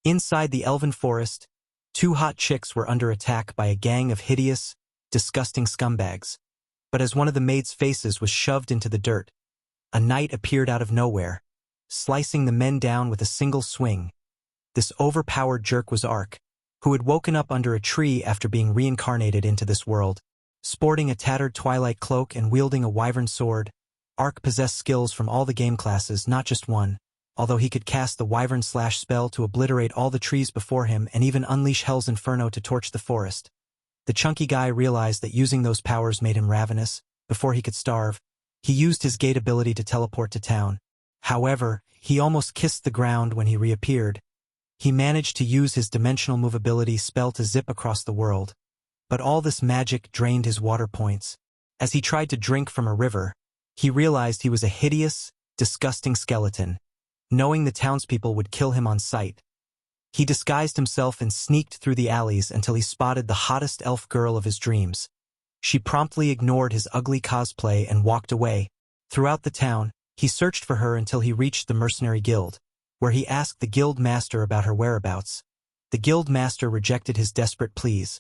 Inside the elven forest, two hot chicks were under attack by a gang of hideous, disgusting scumbags. But as one of the maids' faces was shoved into the dirt, a knight appeared out of nowhere, slicing the men down with a single swing. This overpowered jerk was Ark, who had woken up under a tree after being reincarnated into this world. Sporting a tattered twilight cloak and wielding a wyvern sword, Ark possessed skills from all the game classes, not just one, although he could cast the wyvern slash spell to obliterate all the trees before him and even unleash Hell's Inferno to torch the forest. The chunky guy realized that using those powers made him ravenous. Before he could starve, he used his gate ability to teleport to town. However, he almost kissed the ground when he reappeared. He managed to use his dimensional movability spell to zip across the world. But all this magic drained his water points. As he tried to drink from a river, he realized he was a hideous, disgusting skeleton. Knowing the townspeople would kill him on sight, he disguised himself and sneaked through the alleys until he spotted the hottest elf girl of his dreams. She promptly ignored his ugly cosplay and walked away. Throughout the town, he searched for her until he reached the mercenary guild, where he asked the guild master about her whereabouts. The guild master rejected his desperate pleas,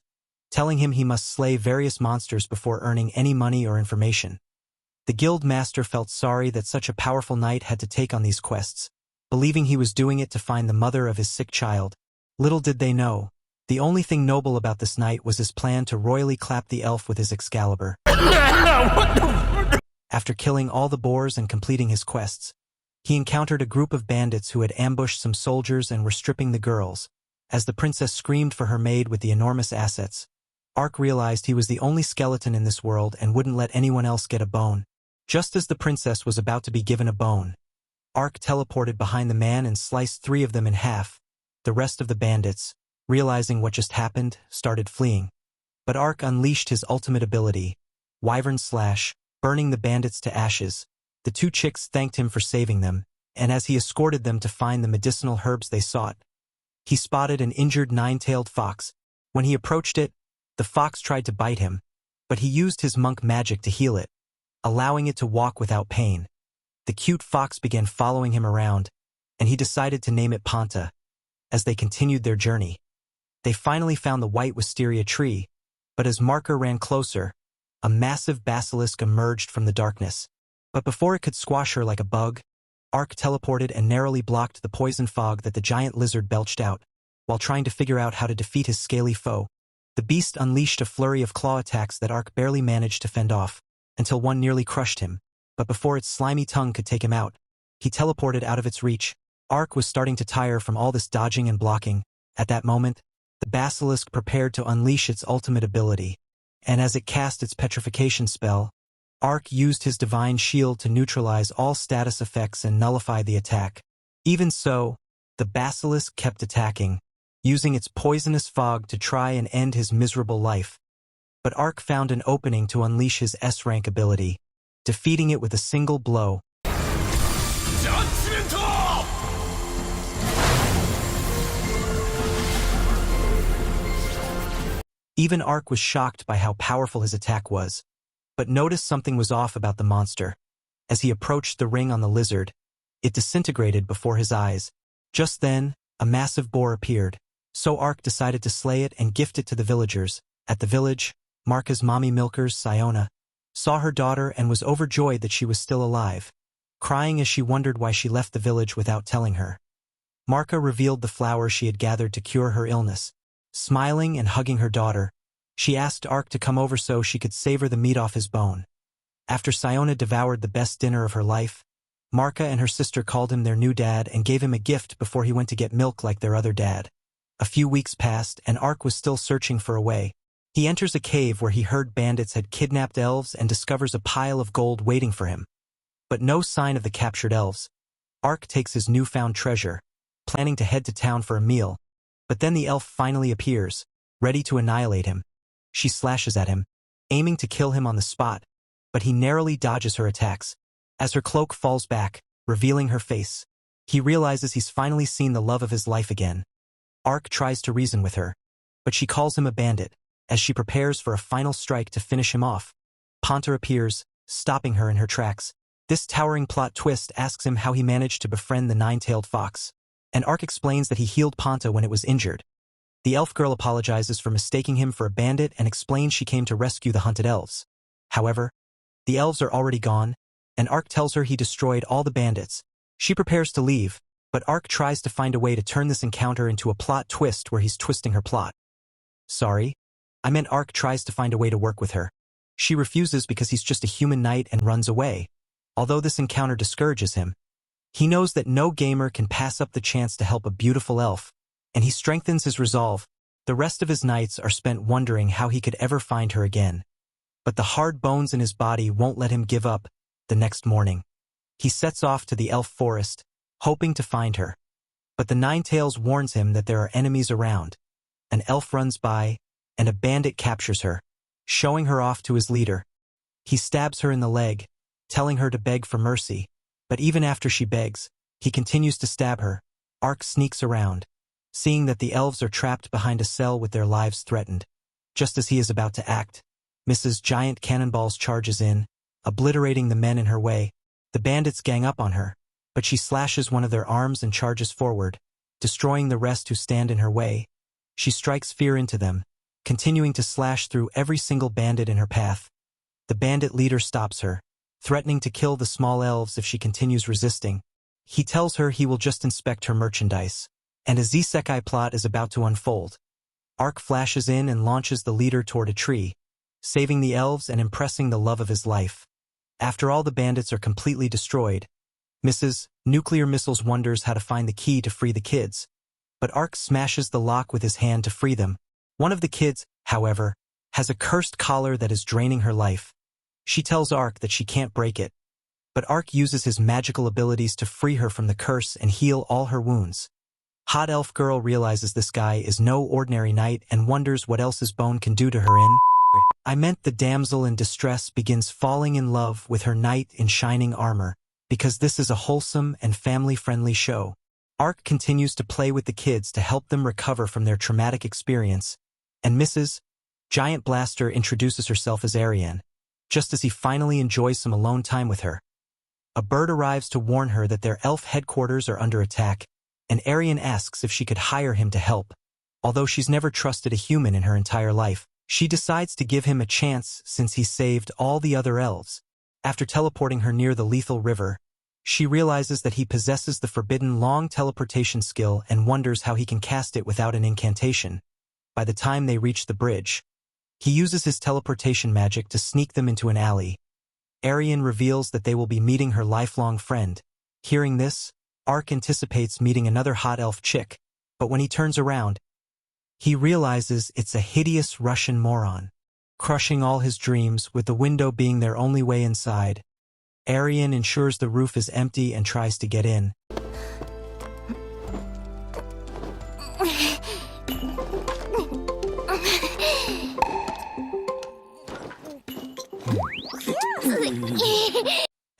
telling him he must slay various monsters before earning any money or information. The guild master felt sorry that such a powerful knight had to take on these quests, believing he was doing it to find the mother of his sick child. Little did they know, the only thing noble about this knight was his plan to royally clap the elf with his Excalibur. After killing all the boars and completing his quests, he encountered a group of bandits who had ambushed some soldiers and were stripping the girls. As the princess screamed for her maid with the enormous assets, Ark realized he was the only skeleton in this world and wouldn't let anyone else get a bone. Just as the princess was about to be given a bone, Ark teleported behind the man and sliced 3 of them in half. The rest of the bandits, realizing what just happened, started fleeing. But Ark unleashed his ultimate ability, Wyvern Slash, burning the bandits to ashes. The 2 chicks thanked him for saving them, and as he escorted them to find the medicinal herbs they sought, he spotted an injured 9-tailed fox. When he approached it, the fox tried to bite him, but he used his monk magic to heal it, allowing it to walk without pain. The cute fox began following him around, and he decided to name it Panta. As they continued their journey, they finally found the white wisteria tree, but as Marker ran closer, a massive basilisk emerged from the darkness. But before it could squash her like a bug, Ark teleported and narrowly blocked the poison fog that the giant lizard belched out. While trying to figure out how to defeat his scaly foe, the beast unleashed a flurry of claw attacks that Ark barely managed to fend off, until one nearly crushed him. But before its slimy tongue could take him out, he teleported out of its reach. Ark was starting to tire from all this dodging and blocking. At that moment, the basilisk prepared to unleash its ultimate ability, and as it cast its petrification spell, Ark used his divine shield to neutralize all status effects and nullify the attack. Even so, the basilisk kept attacking, using its poisonous fog to try and end his miserable life. But Ark found an opening to unleash his S-rank ability, defeating it with a single blow. Even Ark was shocked by how powerful his attack was, but noticed something was off about the monster. As he approached the ring on the lizard, it disintegrated before his eyes. Just then, a massive boar appeared, so Ark decided to slay it and gift it to the villagers. At the village, Marka's mommy milkers, Siona, saw her daughter and was overjoyed that she was still alive, crying as she wondered why she left the village without telling her. Marka revealed the flower she had gathered to cure her illness. Smiling and hugging her daughter, she asked Ark to come over so she could savor the meat off his bone. After Siona devoured the best dinner of her life, Marka and her sister called him their new dad and gave him a gift before he went to get milk like their other dad. A few weeks passed and Ark was still searching for a way. He enters a cave where he heard bandits had kidnapped elves and discovers a pile of gold waiting for him. But no sign of the captured elves. Ark takes his newfound treasure, planning to head to town for a meal. But then the elf finally appears, ready to annihilate him. She slashes at him, aiming to kill him on the spot, but he narrowly dodges her attacks. As her cloak falls back, revealing her face, he realizes he's finally seen the love of his life again. Ark tries to reason with her, but she calls him a bandit. As she prepares for a final strike to finish him off, Panta appears, stopping her in her tracks. This towering plot twist asks him how he managed to befriend the 9-tailed fox. and Ark explains that he healed Ponta when it was injured. The elf girl apologizes for mistaking him for a bandit and explains she came to rescue the hunted elves. However, the elves are already gone, and Ark tells her he destroyed all the bandits. She prepares to leave, but Ark tries to find a way to turn this encounter into a plot twist where he's twisting her plot. Sorry, I meant Ark tries to find a way to work with her. She refuses because he's just a human knight and runs away. Although this encounter discourages him, he knows that no gamer can pass up the chance to help a beautiful elf, and he strengthens his resolve. The rest of his nights are spent wondering how he could ever find her again. But the hard bones in his body won't let him give up. The next morning, he sets off to the elf forest, hoping to find her. But the Ninetails warns him that there are enemies around. An elf runs by, and a bandit captures her, showing her off to his leader. He stabs her in the leg, telling her to beg for mercy. But even after she begs, he continues to stab her. Ark sneaks around, seeing that the elves are trapped behind a cell with their lives threatened. Just as he is about to act, Mrs. Giant Cannonballs charges in, obliterating the men in her way. The bandits gang up on her, but she slashes one of their arms and charges forward, destroying the rest who stand in her way. She strikes fear into them, continuing to slash through every single bandit in her path. The bandit leader stops her, threatening to kill the small elves if she continues resisting. He tells her he will just inspect her merchandise, and a Isekai plot is about to unfold. Ark flashes in and launches the leader toward a tree, saving the elves and impressing the love of his life. After all the bandits are completely destroyed, Mrs. Nuclear Missiles wonders how to find the key to free the kids, but Ark smashes the lock with his hand to free them. One of the kids, however, has a cursed collar that is draining her life. She tells Ark that she can't break it, but Ark uses his magical abilities to free her from the curse and heal all her wounds. Hot Elf Girl realizes this guy is no ordinary knight and wonders what else his bone can do to her in. I meant the damsel in distress begins falling in love with her knight in shining armor, because this is a wholesome and family-friendly show. Ark continues to play with the kids to help them recover from their traumatic experience, and Mrs. Giant Blaster introduces herself as Ariane, just as he finally enjoys some alone time with her. A bird arrives to warn her that their elf headquarters are under attack, and Ariane asks if she could hire him to help. Although she's never trusted a human in her entire life, she decides to give him a chance since he saved all the other elves. After teleporting her near the lethal river, she realizes that he possesses the forbidden long teleportation skill and wonders how he can cast it without an incantation. By the time they reach the bridge, he uses his teleportation magic to sneak them into an alley. Ariane reveals that they will be meeting her lifelong friend. Hearing this, Ark anticipates meeting another hot elf chick, but when he turns around, he realizes it's a hideous Russian moron, crushing all his dreams with the window being their only way inside. Ariane ensures the roof is empty and tries to get in.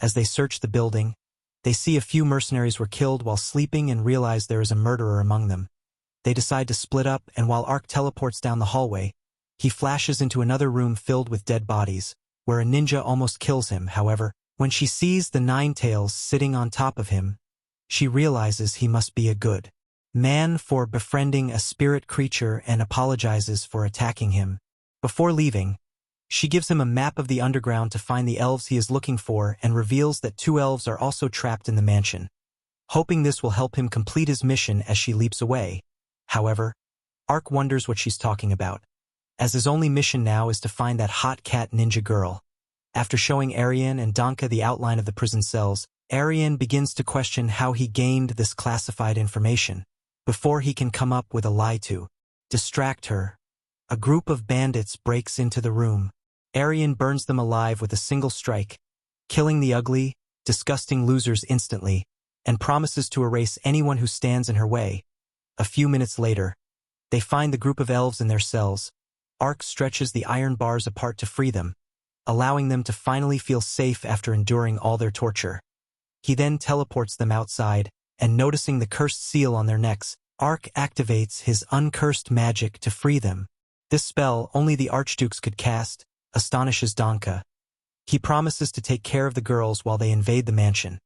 As they search the building, they see a few mercenaries were killed while sleeping and realize there is a murderer among them. They decide to split up, and while Ark teleports down the hallway, he flashes into another room filled with dead bodies, where a ninja almost kills him. However, when she sees the Ninetails sitting on top of him, she realizes he must be a good man for befriending a spirit creature and apologizes for attacking him. Before leaving, she gives him a map of the underground to find the elves he is looking for and reveals that 2 elves are also trapped in the mansion, hoping this will help him complete his mission as she leaps away. However, Ark wonders what she's talking about, as his only mission now is to find that hot cat ninja girl. After showing Ariane and Danka the outline of the prison cells, Ariane begins to question how he gained this classified information. Before he can come up with a lie to distract her, a group of bandits breaks into the room. Ariane burns them alive with a single strike, killing the ugly, disgusting losers instantly, and promises to erase anyone who stands in her way. A few minutes later, they find the group of elves in their cells. Ark stretches the iron bars apart to free them, allowing them to finally feel safe after enduring all their torture. He then teleports them outside, and noticing the cursed seal on their necks, Ark activates his uncursed magic to free them. This spell only the archdukes could cast astonishes Danka. He promises to take care of the girls while they invade the mansion.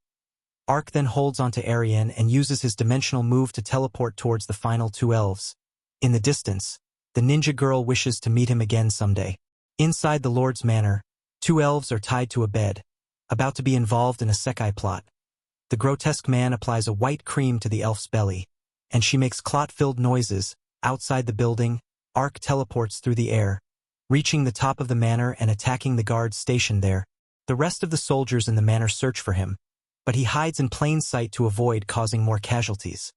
Ark then holds onto Arian and uses his dimensional move to teleport towards the final two elves. In the distance, the ninja girl wishes to meet him again someday. Inside the Lord's manor, two elves are tied to a bed, about to be involved in a sekai plot. The grotesque man applies a white cream to the elf's belly, and she makes clot-filled noises. Outside the building, Ark teleports through the air, reaching the top of the manor and attacking the guards stationed there. The rest of the soldiers in the manor search for him, but he hides in plain sight to avoid causing more casualties.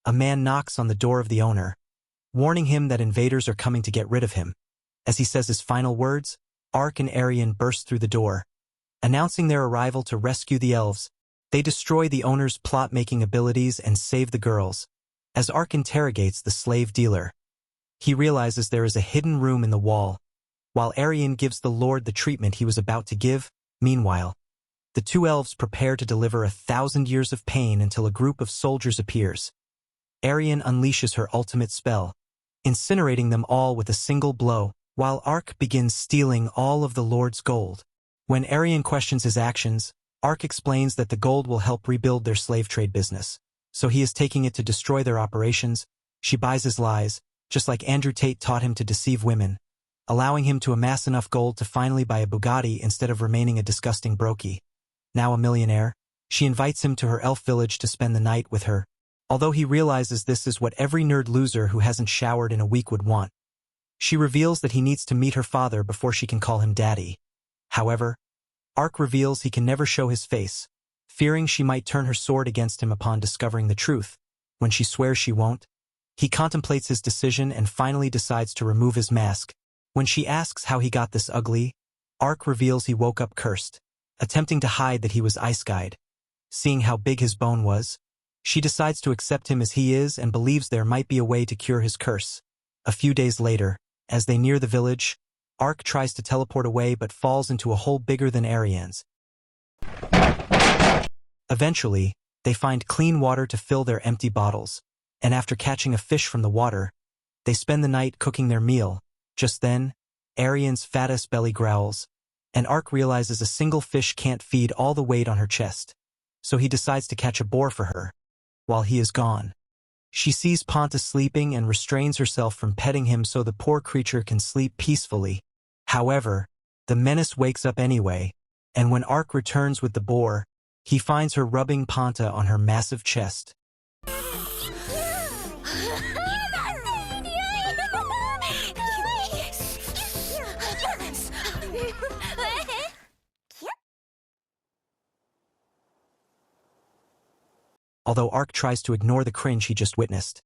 A man knocks on the door of the owner, warning him that invaders are coming to get rid of him. As he says his final words, Ark and Arian burst through the door, announcing their arrival to rescue the elves. They destroy the owner's plot-making abilities and save the girls. As Ark interrogates the slave dealer, he realizes there is a hidden room in the wall, while Arian gives the Lord the treatment he was about to give. Meanwhile, the two elves prepare to deliver 1,000 years of pain until a group of soldiers appears. Arian unleashes her ultimate spell, incinerating them all with a single blow, while Ark begins stealing all of the Lord's gold. When Arian questions his actions, Ark explains that the gold will help rebuild their slave trade business, so he is taking it to destroy their operations. She buys his lies, just like Andrew Tate taught him to deceive women, allowing him to amass enough gold to finally buy a Bugatti instead of remaining a disgusting brokey. Now a millionaire, she invites him to her elf village to spend the night with her, although he realizes this is what every nerd loser who hasn't showered in a week would want. She reveals that he needs to meet her father before she can call him daddy. However, Ark reveals he can never show his face, fearing she might turn her sword against him upon discovering the truth. When she swears she won't, he contemplates his decision and finally decides to remove his mask. When she asks how he got this ugly, Ark reveals he woke up cursed, attempting to hide that he was ice-guyed. Seeing how big his bone was, she decides to accept him as he is and believes there might be a way to cure his curse. A few days later, as they near the village, Ark tries to teleport away but falls into a hole bigger than Arian's. Eventually, they find clean water to fill their empty bottles, and after catching a fish from the water, they spend the night cooking their meal. Just then, Arian's fattest belly growls, and Ark realizes a single fish can't feed all the weight on her chest, so he decides to catch a boar for her. While he is gone, she sees Ponta sleeping and restrains herself from petting him so the poor creature can sleep peacefully. However, the menace wakes up anyway, and when Ark returns with the boar, he finds her rubbing Ponta on her massive chest. Although Ark tries to ignore the cringe he just witnessed,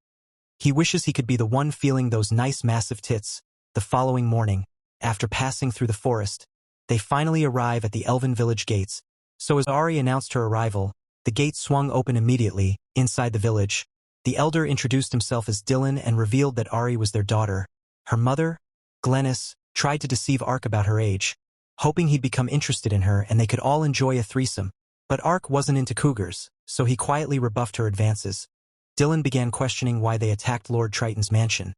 he wishes he could be the one feeling those nice massive tits. The following morning, after passing through the forest, they finally arrive at the elven village gates. So as Ari announced her arrival, the gates swung open immediately. Inside the village, the elder introduced himself as Dylan and revealed that Ari was their daughter. Her mother, Glennis, tried to deceive Ark about her age, hoping he'd become interested in her and they could all enjoy a threesome. But Ark wasn't into cougars, so he quietly rebuffed her advances. Dylan began questioning why they attacked Lord Triton's mansion.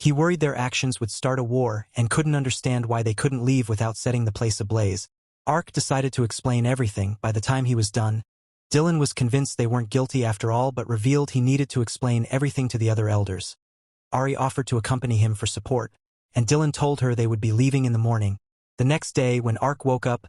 He worried their actions would start a war and couldn't understand why they couldn't leave without setting the place ablaze. Ark decided to explain everything. By the time he was done, Dylan was convinced they weren't guilty after all but revealed he needed to explain everything to the other elders. Ari offered to accompany him for support, and Dylan told her they would be leaving in the morning. The next day, when Ark woke up,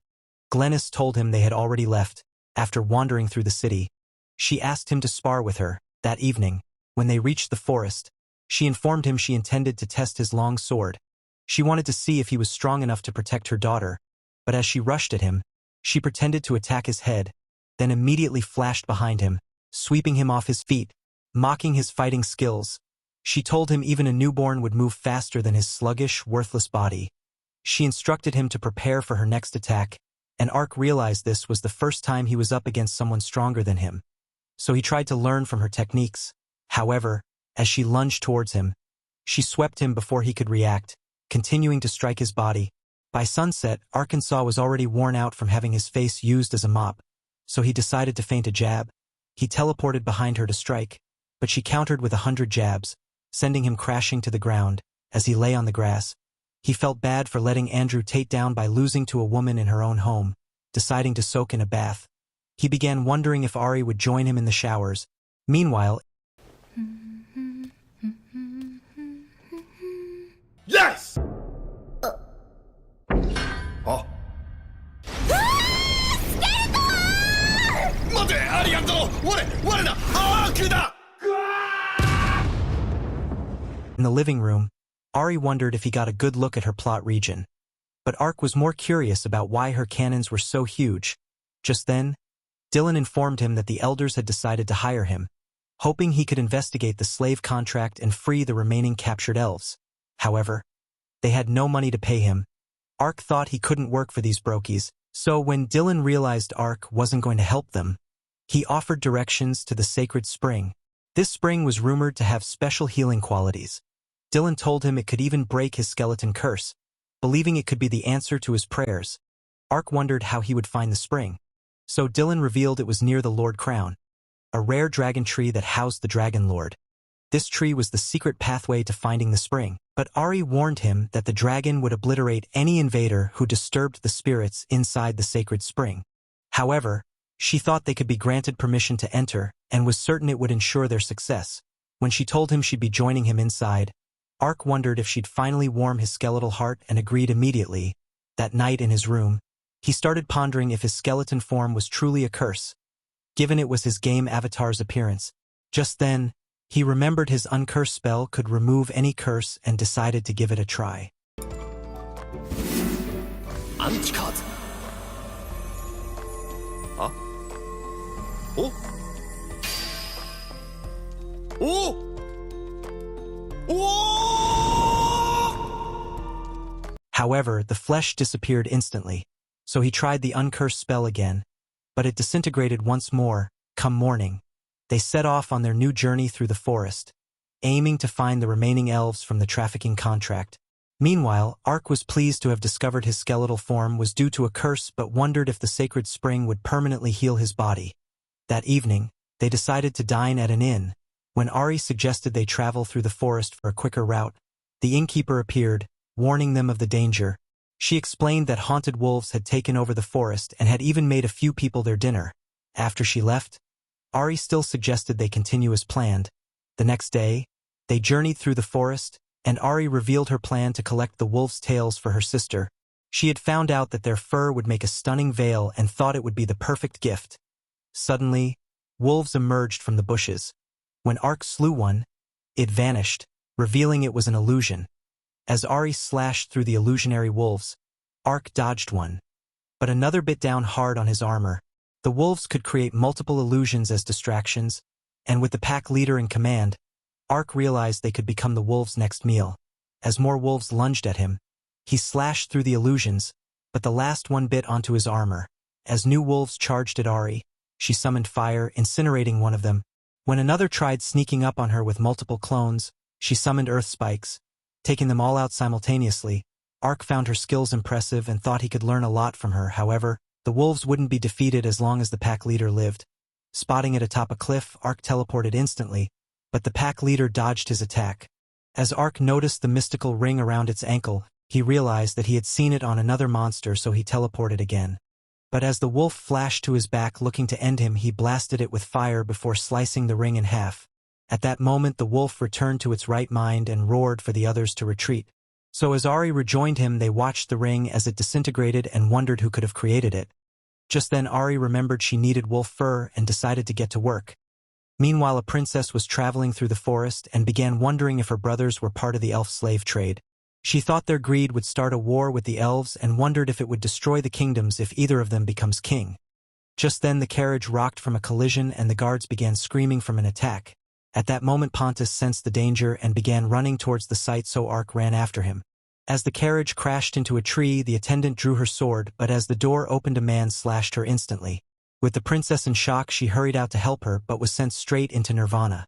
Glennis told him they had already left. After wandering through the city, she asked him to spar with her. That evening, when they reached the forest, she informed him she intended to test his long sword. She wanted to see if he was strong enough to protect her daughter, but as she rushed at him, she pretended to attack his head, then immediately flashed behind him, sweeping him off his feet, mocking his fighting skills. She told him even a newborn would move faster than his sluggish, worthless body. She instructed him to prepare for her next attack, and Ark realized this was the first time he was up against someone stronger than him. So he tried to learn from her techniques. However, as she lunged towards him, she swept him before he could react, continuing to strike his body. By sunset, Arkansas was already worn out from having his face used as a mop, so he decided to feint a jab. He teleported behind her to strike, but she countered with 100 jabs, sending him crashing to the ground. As he lay on the grass, he felt bad for letting Andrew Tate down by losing to a woman in her own home, deciding to soak in a bath. He began wondering if Ari would join him in the showers. Meanwhile, Yes! Oh. in the living room, Ari wondered if he got a good look at her plot region. But Ark was more curious about why her cannons were so huge. Just then, Dylan informed him that the elders had decided to hire him, hoping he could investigate the slave contract and free the remaining captured elves. However, they had no money to pay him. Ark thought he couldn't work for these brokies, so when Dylan realized Ark wasn't going to help them, he offered directions to the sacred spring. This spring was rumored to have special healing qualities. Dylan told him it could even break his skeleton curse, believing it could be the answer to his prayers. Ark wondered how he would find the spring. So Dylan revealed it was near the Lord Crown, a rare dragon tree that housed the Dragon Lord. This tree was the secret pathway to finding the spring, but Ari warned him that the dragon would obliterate any invader who disturbed the spirits inside the sacred spring. However, she thought they could be granted permission to enter and was certain it would ensure their success. When she told him she'd be joining him inside, Ark wondered if she'd finally warm his skeletal heart and agreed immediately. That night in his room, he started pondering if his skeleton form was truly a curse, given it was his game avatar's appearance. Just then, he remembered his uncurse spell could remove any curse and decided to give it a try. Anicaps. Huh? Oh? Oh! Oh! However, the flesh disappeared instantly, so he tried the uncursed spell again, but it disintegrated once more. Come morning, they set off on their new journey through the forest, aiming to find the remaining elves from the trafficking contract. Meanwhile, Ark was pleased to have discovered his skeletal form was due to a curse but wondered if the sacred spring would permanently heal his body. That evening, they decided to dine at an inn. When Ari suggested they travel through the forest for a quicker route, the innkeeper appeared, warning them of the danger. She explained that haunted wolves had taken over the forest and had even made a few people their dinner. After she left, Ari still suggested they continue as planned. The next day, they journeyed through the forest, and Ari revealed her plan to collect the wolves' tails for her sister. She had found out that their fur would make a stunning veil and thought it would be the perfect gift. Suddenly, wolves emerged from the bushes. When Ark slew one, it vanished, revealing it was an illusion. As Ari slashed through the illusionary wolves, Ark dodged one, but another bit down hard on his armor. The wolves could create multiple illusions as distractions, and with the pack leader in command, Ark realized they could become the wolves' next meal. As more wolves lunged at him, he slashed through the illusions, but the last one bit onto his armor. As new wolves charged at Ari, she summoned fire, incinerating one of them. When another tried sneaking up on her with multiple clones, she summoned earth spikes, taking them all out simultaneously. Ark found her skills impressive and thought he could learn a lot from her. However, the wolves wouldn't be defeated as long as the pack leader lived. Spotting it atop a cliff, Ark teleported instantly, but the pack leader dodged his attack. As Ark noticed the mystical ring around its ankle, he realized that he had seen it on another monster, so he teleported again. But as the wolf flashed to his back looking to end him, he blasted it with fire before slicing the ring in half. At that moment, the wolf returned to its right mind and roared for the others to retreat. So as Ari rejoined him, they watched the ring as it disintegrated and wondered who could have created it. Just then Ari remembered she needed wolf fur and decided to get to work. Meanwhile, a princess was traveling through the forest and began wondering if her brothers were part of the elf slave trade. She thought their greed would start a war with the elves and wondered if it would destroy the kingdoms if either of them becomes king. Just then the carriage rocked from a collision and the guards began screaming from an attack. At that moment Pontus sensed the danger and began running towards the site, so Ark ran after him. As the carriage crashed into a tree, the attendant drew her sword, but as the door opened a man slashed her instantly. With the princess in shock, she hurried out to help her but was sent straight into nirvana.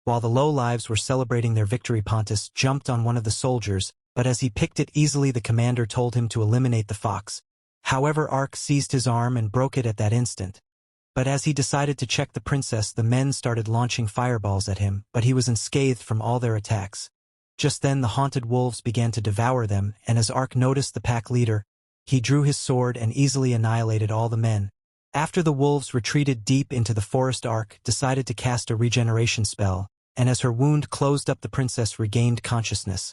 While the low-lives were celebrating their victory, Pontus jumped on one of the soldiers, but as he picked it easily, the commander told him to eliminate the fox. However, Ark seized his arm and broke it at that instant. But as he decided to check the princess, the men started launching fireballs at him, but he was unscathed from all their attacks. Just then the haunted wolves began to devour them, and as Ark noticed the pack leader, he drew his sword and easily annihilated all the men. After the wolves retreated deep into the forest, Ark decided to cast a regeneration spell, and as her wound closed up, the princess regained consciousness.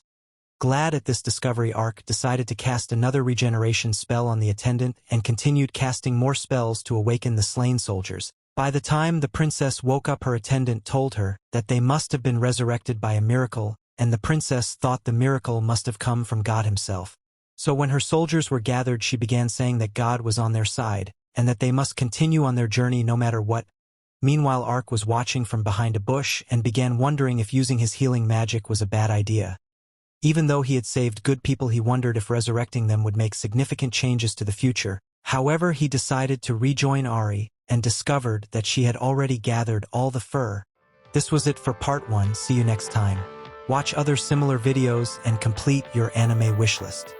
Glad at this discovery, Ark decided to cast another regeneration spell on the attendant and continued casting more spells to awaken the slain soldiers. By the time the princess woke up, her attendant told her that they must have been resurrected by a miracle, and the princess thought the miracle must have come from God himself. So when her soldiers were gathered, she began saying that God was on their side, and that they must continue on their journey no matter what. Meanwhile, Ark was watching from behind a bush and began wondering if using his healing magic was a bad idea. Even though he had saved good people, he wondered if resurrecting them would make significant changes to the future. However, he decided to rejoin Ari and discovered that she had already gathered all the fur. This was it for part 1. See you next time. Watch other similar videos and complete your anime wishlist.